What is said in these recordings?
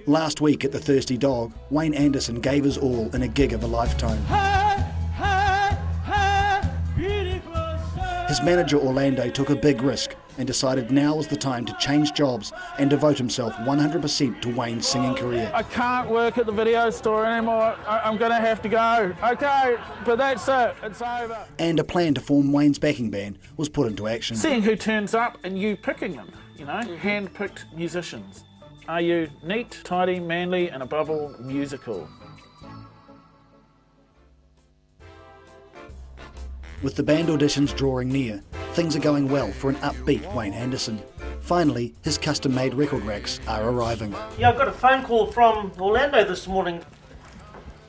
Last week at the Thirsty Dog, Wayne Anderson gave his all in a gig of a lifetime. His manager Orlando took a big risk and decided now was the time to change jobs and devote himself 100% to Wayne's singing career. I can't work at the video store anymore. I'm going to have to go. Okay, but that's it. It's over. And a plan to form Wayne's backing band was put into action. Seeing who turns up and you picking them, you know, hand-picked musicians. Are you neat, tidy, manly, and above all, musical? With the band auditions drawing near, things are going well for an upbeat Wayne Anderson. Finally, his custom-made record racks are arriving. Yeah, I've got a phone call from Orlando this morning,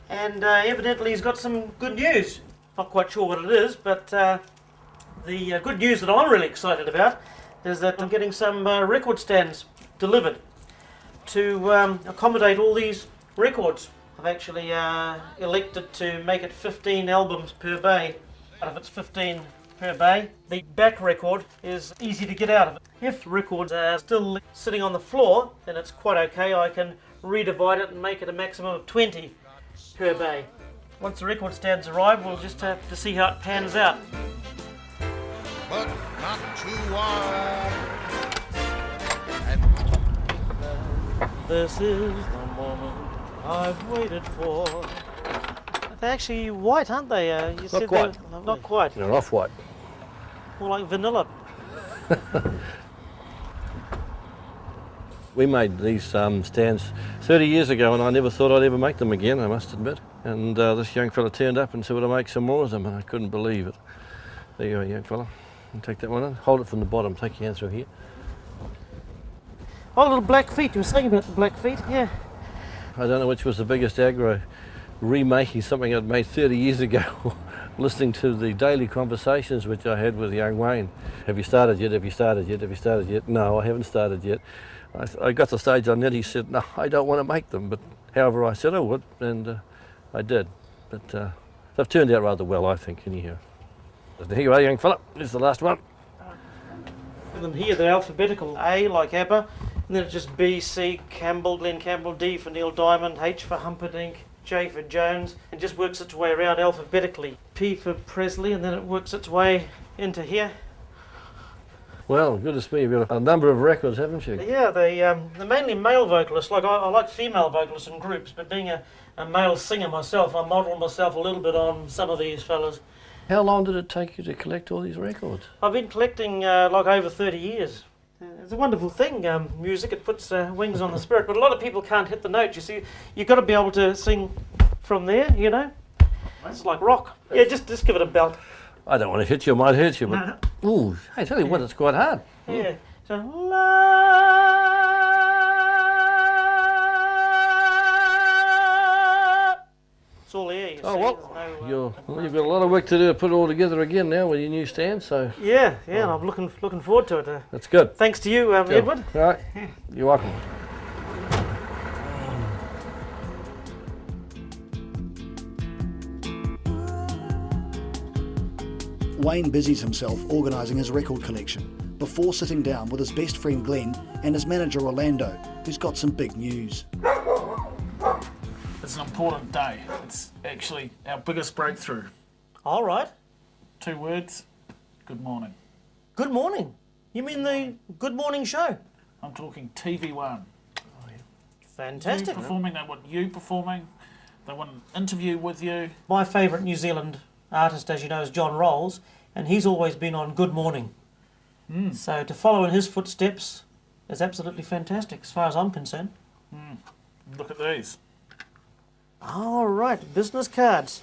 and evidently he's got some good news. Not quite sure what it is, but the good news that I'm really excited about is that I'm getting some record stands delivered to accommodate all these records. I've actually elected to make it 15 albums per bay. If it's 15 per bay, the back record is easy to get out of it. If records are still sitting on the floor, then it's quite okay. I can redivide it and make it a maximum of 20 per bay. Once the record stands arrive, we'll just have to see how it pans out. But not too wide. This is the moment I've waited for. They're actually white, aren't they? You said quite. Not quite. They're off-white. More like vanilla. We made these stands 30 years ago and I never thought I'd ever make them again, I must admit. And this young fella turned up and said, "Would I make some more of them?" And I couldn't believe it. There you go, young fella. And take that one in. Hold it from the bottom. Take your hand through here. Oh, little black feet. You were saying about the black feet, yeah. I don't know which was the biggest aggro. Remaking something I'd made 30 years ago, listening to the daily conversations which I had with young Wayne. Have you started yet? Have you started yet? Have you started yet? No, I haven't started yet. I got to the stage on it, he said, "No, I don't want to make them." But however, I said I would, and I did. But they've turned out rather well, I think, anyhow. Here you are, young fella. Here's the last one. And then here they're alphabetical. A like ABBA, and then it's just B, C, Campbell, Glenn Campbell, D for Neil Diamond, H for Humperdinck, J for Jones, and just works its way around alphabetically. P for Presley, and then it works its way into here. Well, goodness me, you've got a number of records, haven't you? Yeah, they're mainly male vocalists. Like I like female vocalists in groups, but being a male singer myself, I modelled myself a little bit on some of these fellas. How long did it take you to collect all these records? I've been collecting like over 30 years. It's a wonderful thing, music. It puts wings on the spirit, but a lot of people can't hit the notes. You see, you've got to be able to sing from there, you know. It's like rock. Yeah, just give it a belt. I don't want to hit you, I might hurt you, but... Ooh, I tell you what, it's quite hard. Yeah. So, it's all there, you see. Oh, well, There's you've got a lot of work to do to put it all together again now with your new stand, so... Yeah, and I'm looking forward to it. That's good. Thanks to you, Edward. All right, you're welcome. Wayne busies himself organising his record collection before sitting down with his best friend Glenn and his manager Orlando, who's got some big news. It's an important day. It's actually our biggest breakthrough. All right. 2 words, good morning. Good morning. You mean the Good Morning Show? I'm talking TV1. Fantastic. You performing, they want you performing, they want an interview with you. My favourite New Zealand artist, as you know, is John Rolls, and he's always been on Good Morning. So to follow in his footsteps is absolutely fantastic, as far as I'm concerned. Look at these. All right, business cards.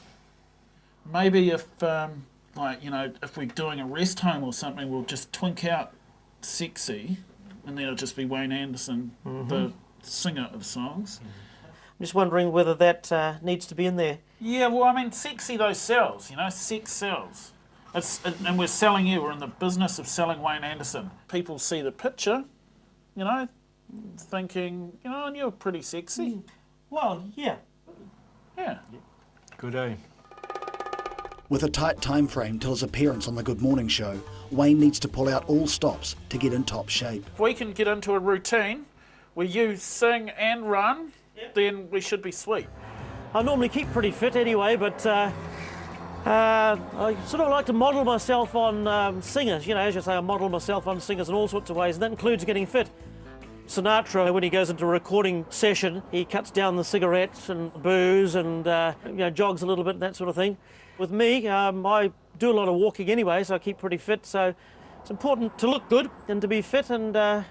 Maybe if, if we're doing a rest home or something, we'll just twink out sexy, and then it'll just be Wayne Anderson, the singer of songs. I'm just wondering whether that needs to be in there. Yeah, well, I mean, sexy those sells, sex sells. And we're selling you, we're in the business of selling Wayne Anderson. People see the picture, thinking, and you're pretty sexy. Well, yeah. Yeah. Good day. With a tight time frame till his appearance on the Good Morning Show, Wayne needs to pull out all stops to get in top shape. If we can get into a routine Where you sing and run, Yep. then we should be sweet. I normally keep pretty fit anyway, but I sort of like to model myself on singers. You know, as you say, I model myself on singers in all sorts of ways, and that includes getting fit. Sinatra, when he goes into a recording session, he cuts down the cigarettes and booze and jogs a little bit and that sort of thing. With me, I do a lot of walking anyway, so I keep pretty fit. So it's important to look good and to be fit and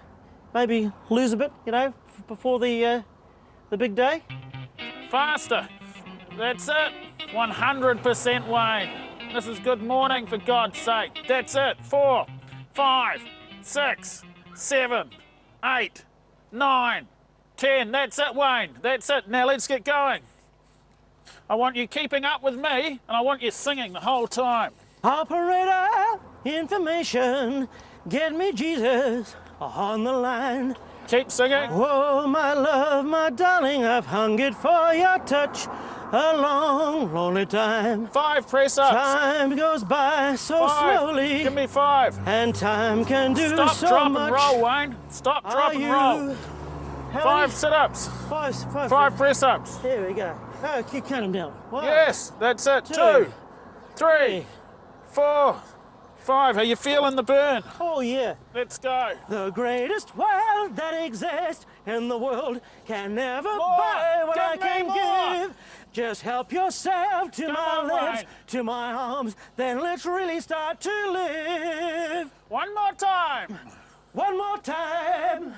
maybe lose a bit, before the big day. Faster. That's it. 100% Wayne. This is good morning, for God's sake. That's it. 4, 5, 6, 7, 8, 9, 10. That's it, Wayne. That's it. Now let's get going. I want you keeping up with me, and I want you singing the whole time. Operator, information, get me Jesus on the line. Keep singing. Oh, my love, my darling, I've hungered for your touch a long, lonely time. 5 press-ups. Time goes by so 5. slowly, Give me 5. and time can do Stop, so drop, much. and roll, Wayne. Stop, drop, Are and you? roll. How 5 many? sit-ups. 5 5 press-ups. There we go. Oh, keep counting down. 1, Yes, that's it. 2, 2, 3, 4, 5. Are you feeling the burn? Oh, yeah. Let's go. The greatest world that exists in the world can never More. buy what I Give me can more. give. Just help yourself to Come my on, lips, Wayne. to my arms, then let's really start to live. One more time. One more time.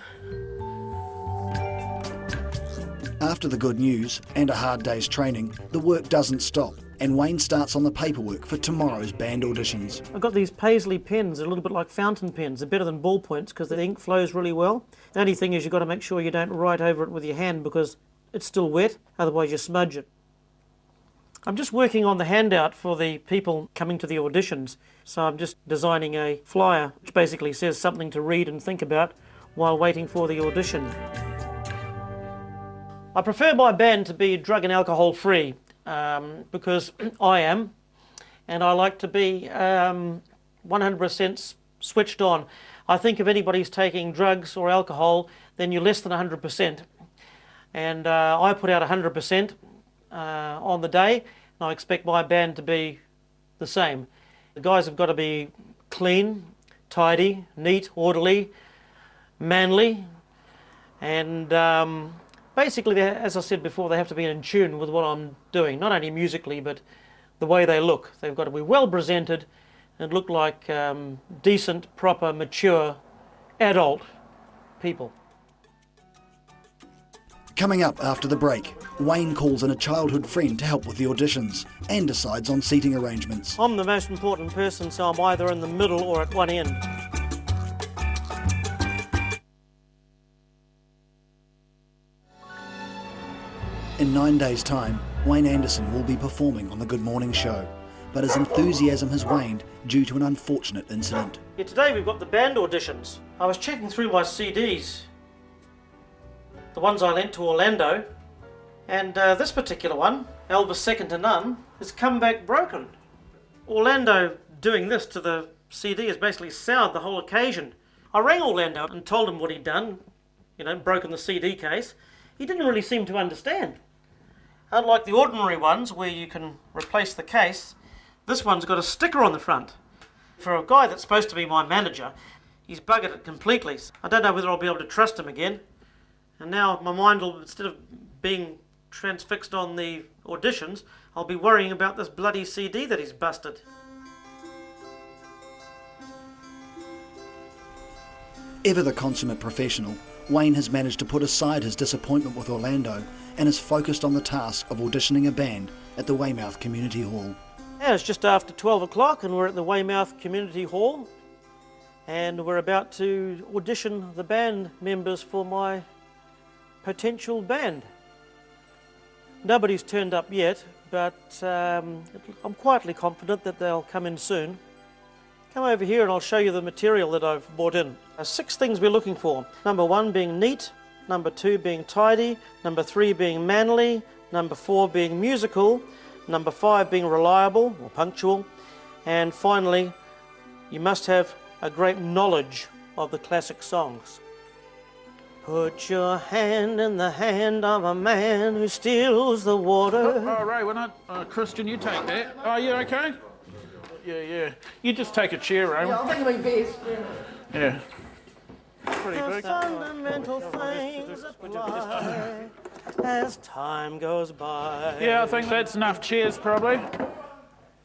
After the good news and a hard day's training, the work doesn't stop, and Wayne starts on the paperwork for tomorrow's band auditions. I've got these paisley pens, a little bit like fountain pens. They're better than ballpoints because the ink flows really well. The only thing is you've got to make sure you don't write over it with your hand because it's still wet, otherwise you smudge it. I'm just working on the handout for the people coming to the auditions, so I'm just designing a flyer which basically says something to read and think about while waiting for the audition. I prefer my band to be drug and alcohol free because I am, and I like to be 100% switched on. I think if anybody's taking drugs or alcohol, then you're less than 100%. And I put out 100% on the day, and I expect my band to be the same. The guys have got to be clean, tidy, neat, orderly, manly, and basically, as I said before, they have to be in tune with what I'm doing, not only musically, but the way they look. They've got to be well presented and look like decent, proper, mature, adult people. Coming up after the break, Wayne calls in a childhood friend to help with the auditions and decides on seating arrangements. I'm the most important person, so I'm either in the middle or at one end. In 9 days' time, Wayne Anderson will be performing on the Good Morning Show, but his enthusiasm has waned due to an unfortunate incident. Yeah, today we've got the band auditions. I was checking through my CDs, the ones I lent to Orlando, and this particular one, Elvis Second to None, has come back broken. Orlando doing this to the CD has basically soured the whole occasion. I rang Orlando and told him what he'd done, broken the CD case. He didn't really seem to understand. Unlike the ordinary ones where you can replace the case, this one's got a sticker on the front. For a guy that's supposed to be my manager, he's buggered it completely. I don't know whether I'll be able to trust him again. And now my mind will, instead of being transfixed on the auditions, I'll be worrying about this bloody CD that he's busted. Ever the consummate professional, Wayne has managed to put aside his disappointment with Orlando and is focused on the task of auditioning a band at the Weymouth Community Hall. Yeah, it's just after 12 o'clock and we're at the Weymouth Community Hall and we're about to audition the band members for my potential band. Nobody's turned up yet, but I'm quietly confident that they'll come in soon. Come over here and I'll show you the material that I've brought in. 6 things we're looking for. Number 1 being neat, number 2 being tidy, number 3 being manly, number 4 being musical, number 5 being reliable or punctual, and finally you must have a great knowledge of the classic songs. Put your hand in the hand of a man who steals the water. Oh, Ray, we're not... Christian, you take that. Oh, you okay? Yeah. You just take a chair, Ray. Yeah, I'm thinking my best. Yeah. Pretty big. Fundamental things apply as time goes by. Yeah, I think that's enough chairs, probably.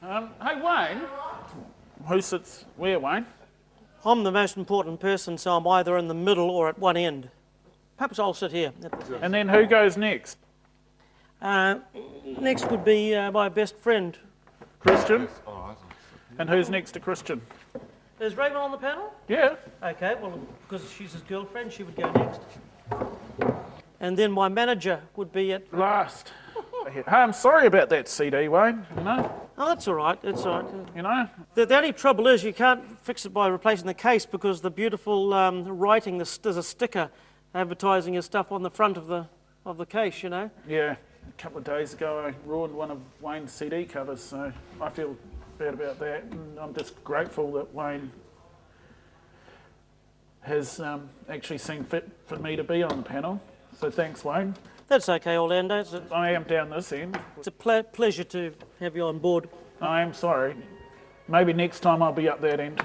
Hey, Wayne. Who sits where, Wayne? I'm the most important person, so I'm either in the middle or at one end. Perhaps I'll sit here. And then who goes next? Next would be my best friend. Christian? And who's next to Christian? Is Raven on the panel? Yeah. Okay, well, because she's his girlfriend, she would go next. And then my manager would be at... Last. Hey, I'm sorry about that CD, Wayne, you know? Oh, that's all right, that's all right. You know? The only trouble is you can't fix it by replacing the case because the beautiful writing, there's a sticker advertising your stuff on the front of the case, you know? Yeah. A couple of days ago I ruined one of Wayne's CD covers, so I feel bad about that. And I'm just grateful that Wayne has actually seen fit for me to be on the panel. So thanks, Wayne. That's okay, Orlando. I am down this end. It's a pleasure to have you on board. I am sorry. Maybe next time I'll be up that end.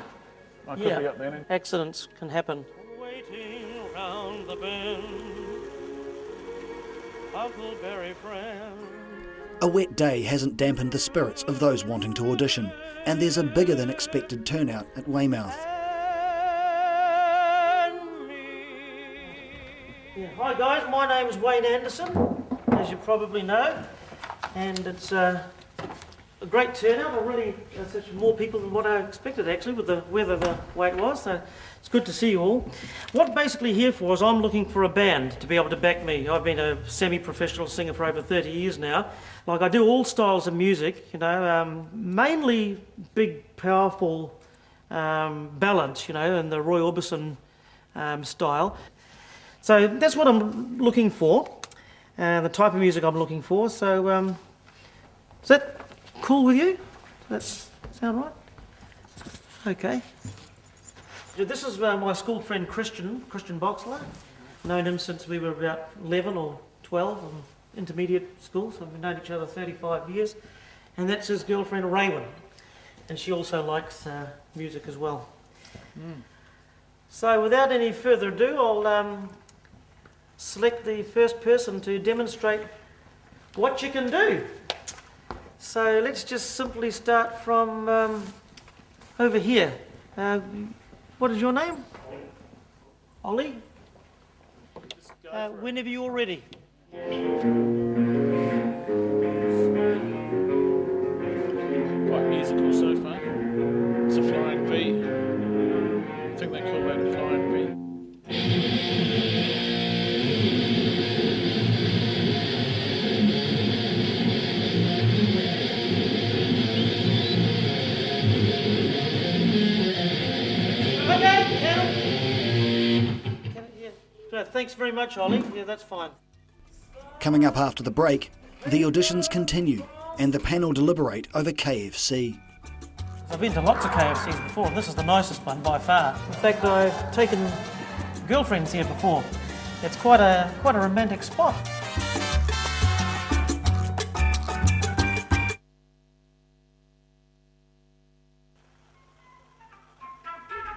I could be up that end. Accidents can happen. Waiting around the bend, Huckleberry friend. A wet day hasn't dampened the spirits of those wanting to audition, and there's a bigger than expected turnout at Weymouth. Yeah. Hi guys, my name is Wayne Anderson, as you probably know, and it's a great turnout. Such more people than what I expected actually, with the weather the way it was. So it's good to see you all. What I'm basically here for is I'm looking for a band to be able to back me. I've been a semi-professional singer for over 30 years now. Like I do all styles of music, you know, mainly big, powerful ballads, you know, in the Roy Orbison style. So that's what I'm looking for, the type of music I'm looking for. So is that cool with you? Does that sound right? Okay. This is my school friend Christian Boxler. Known him since we were about 11 or 12 in intermediate school, so we've known each other 35 years. And that's his girlfriend Raven, and she also likes music as well. So without any further ado, I'll select the first person to demonstrate what you can do. So let's just simply start from over here. What is your name? Ollie? Whenever you're ready. Quite musical so far. It's a flying V. I think they call that a flying V. Thanks very much, Ollie. Yeah, that's fine. Coming up after the break, the auditions continue and the panel deliberate over KFC. I've been to lots of KFCs before, and this is the nicest one by far. In fact, I've taken girlfriends here before. It's quite a romantic spot.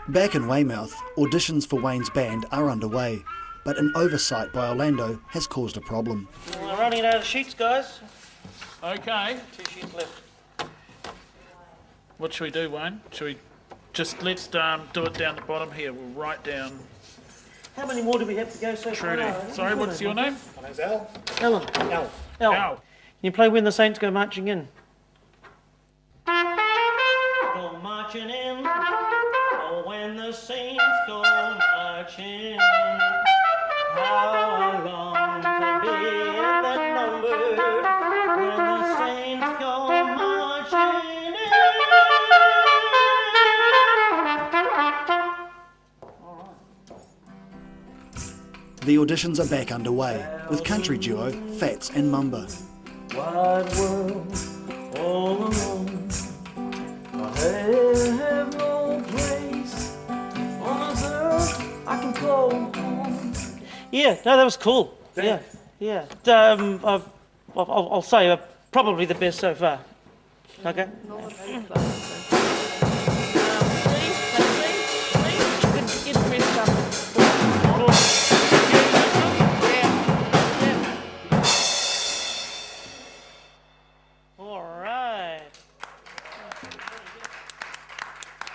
Back in Weymouth, auditions for Wayne's band are underway, but an oversight by Orlando has caused a problem. We're running out of sheets, guys. Okay. 2 sheets left. What should we do, Wayne? Should we just let's do it down the bottom here. We'll write down How many more do we have to go so far? Trudy. Sorry, what's your name? My name's Al. Ellen. Al. Al. Al. Can you play When the Saints Go Marching In? Go marching in, oh, when the saints go marching in. How I long to be in that number when the saints go marching in. The auditions are back underway, with country duo Fats and Mumba. Wide world, all alone. I have no place on this earth I can call home. Yeah, no, that was cool. Thanks. Yeah. I'll say probably the best so far. Okay.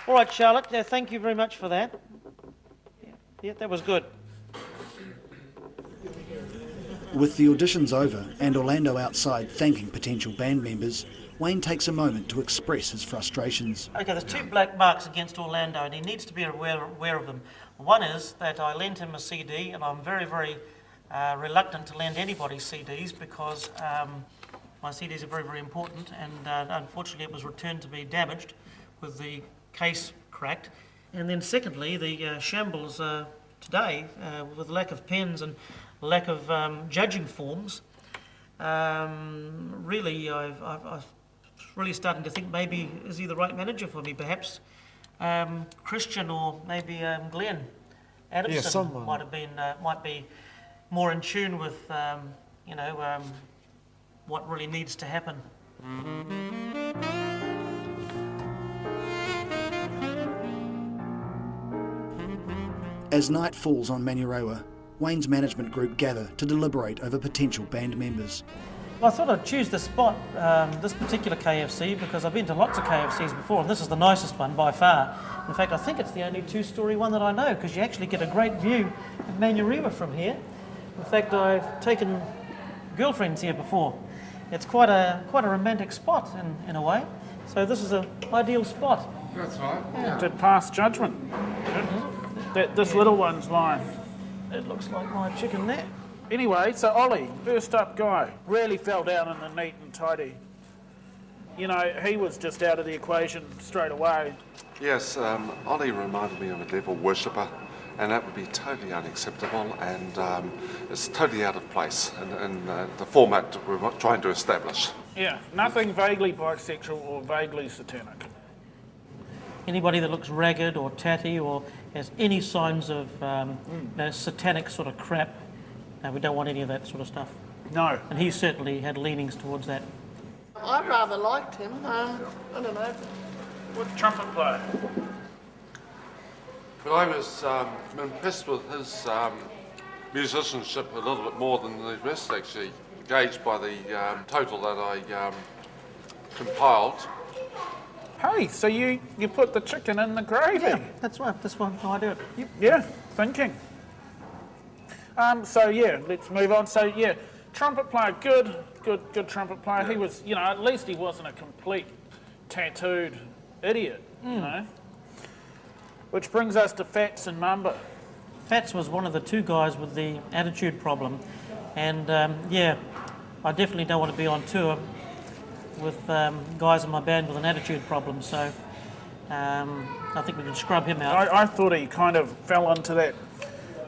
All right, Charlotte, thank you very much for that. Yeah, that was good. With the auditions over and Orlando outside thanking potential band members, Wayne takes a moment to express his frustrations. Okay, there's 2 black marks against Orlando, and he needs to be aware of them. One is that I lent him a CD, and I'm very, very reluctant to lend anybody CDs because my CDs are very, very important, and unfortunately it was returned to be damaged with the case cracked. And then secondly, the shambles today, with lack of pens and lack of judging forms, really I've really starting to think maybe is he the right manager for me? Perhaps Christian or maybe Glenn Adamson might be more in tune with what really needs to happen. As night falls on Manurewa, Wayne's management group gather to deliberate over potential band members. Well, I thought I'd choose this spot, this particular KFC, because I've been to lots of KFCs before, and this is the nicest one by far. In fact, I think it's the only 2-story one that I know, because you actually get a great view of Manurewa from here. In fact, I've taken girlfriends here before. It's quite a romantic spot in a way. So this is an ideal spot. That's right. Yeah. To pass judgment. This little one's mine. It looks like my chicken there. Anyway, so Ollie, first up guy, really fell down in the neat and tidy. You know, he was just out of the equation straight away. Yes, Ollie reminded me of a devil worshipper, and that would be totally unacceptable, and it's totally out of place in the format that we're trying to establish. Yeah, nothing vaguely bisexual or vaguely satanic. Anybody that looks ragged or tatty or has any signs of satanic sort of crap, we don't want any of that sort of stuff. No. And he certainly had leanings towards that. I rather liked him. I don't know. What trumpet player? But I was impressed with his musicianship a little bit more than the rest, actually, gauged by the total that I compiled. Hey, so you put the chicken in the gravy? Yeah, that's right. That's how I do it. Yep. Yeah, thinking. So yeah, let's move on. So yeah, trumpet player, good trumpet player. He was, at least he wasn't a complete tattooed idiot, you know. Which brings us to Fats and Mamba. Fats was one of the 2 guys with the attitude problem, and I definitely don't want to be on tour with guys in my band with an attitude problem, so I think we can scrub him out. I thought he kind of fell into that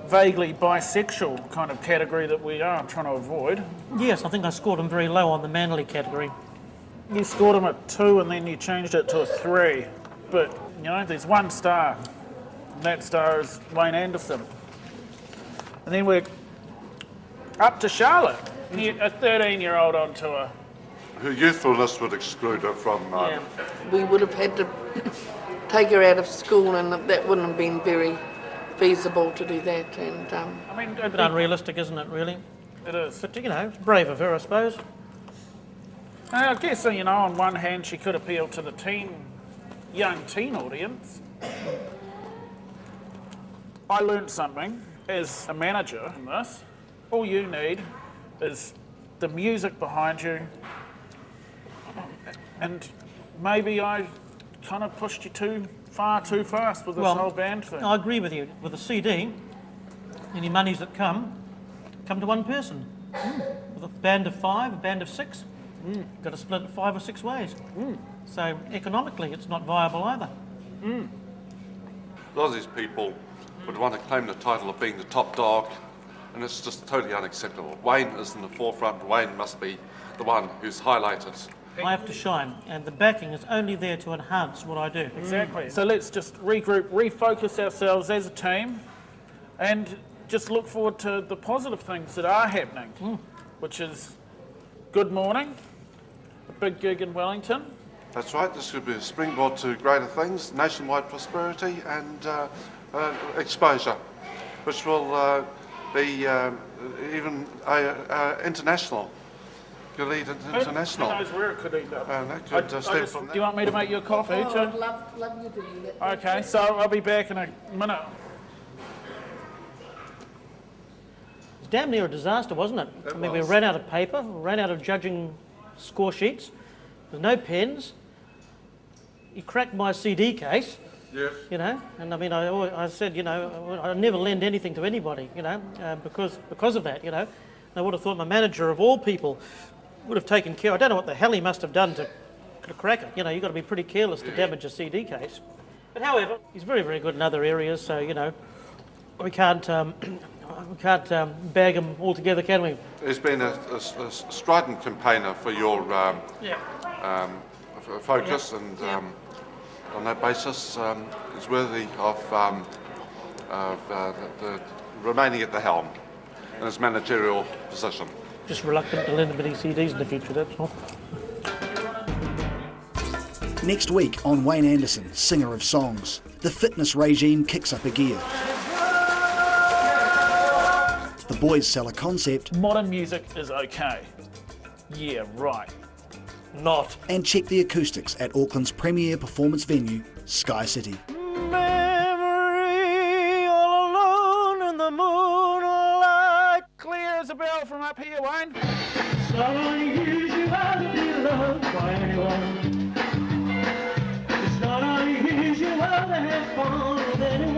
vaguely bisexual kind of category that we are trying to avoid. Yes, I think I scored him very low on the manly category. You scored him at 2 and then you changed it to a 3. But, there's 1 star. And that star is Wayne Anderson. And then we're up to Charlotte, a 13-year-old on tour. Her youthfulness would exclude her from... We would have had to take her out of school, and that wouldn't have been very feasible to do that. And I mean, a bit unrealistic, isn't it, really? It is. But, it's brave of her, I suppose. I guess, on one hand, she could appeal to the young teen audience. I learned something as a manager in this. All you need is the music behind you, and maybe I kind of pushed you too fast with this whole band thing. I agree with you. With a CD, any monies that come to one person. With a band of 5, a band of 6, got to split it 5 or 6 ways. So economically, it's not viable either. A lot of these people would want to claim the title of being the top dog, and it's just totally unacceptable. Wayne is in the forefront. Wayne must be the one who's highlighted. I have to shine, and the backing is only there to enhance what I do. Exactly. So let's just regroup, refocus ourselves as a team, and just look forward to the positive things that are happening, which is Good Morning, a big gig in Wellington. That's right, this could be a springboard to greater things, nationwide prosperity and exposure, which will be even international. Could lead international. Who knows where it could end up? And that could stem from Do you want me to make you a coffee? Oh, too? I'd love you to do that. Okay, so I'll be back in a minute. It's damn near a disaster, wasn't it? It I mean, we was. ran out of paper, ran out of judging score sheets, there's no pens. You cracked my CD case, Yes. you know, and I mean, I said, you know, I never lend anything to anybody, you know, because of that, you know. I would have thought my manager, of all people, would have taken care. I don't know what the hell he must have done to crack it. You know, you've got to be pretty careless to damage a CD case. But however, he's very, very good in other areas, so, you know, we can't bag him altogether, can we? He's been a strident campaigner for your focus, and on that basis, is worthy of the remaining at the helm in his managerial position. Just reluctant to lend him any CDs in the future, that's all. Next week on Wayne Anderson, singer of songs, the fitness regime kicks up a gear. The boys sell a concept Modern music is okay. Yeah, right. Not. and check the acoustics at Auckland's premier performance venue, Sky City. Memory all alone in the moonlight. Clear as a bell from up here, Wayne. It's not unusual to be loved by anyone. It's not unusual to have fun with anyone.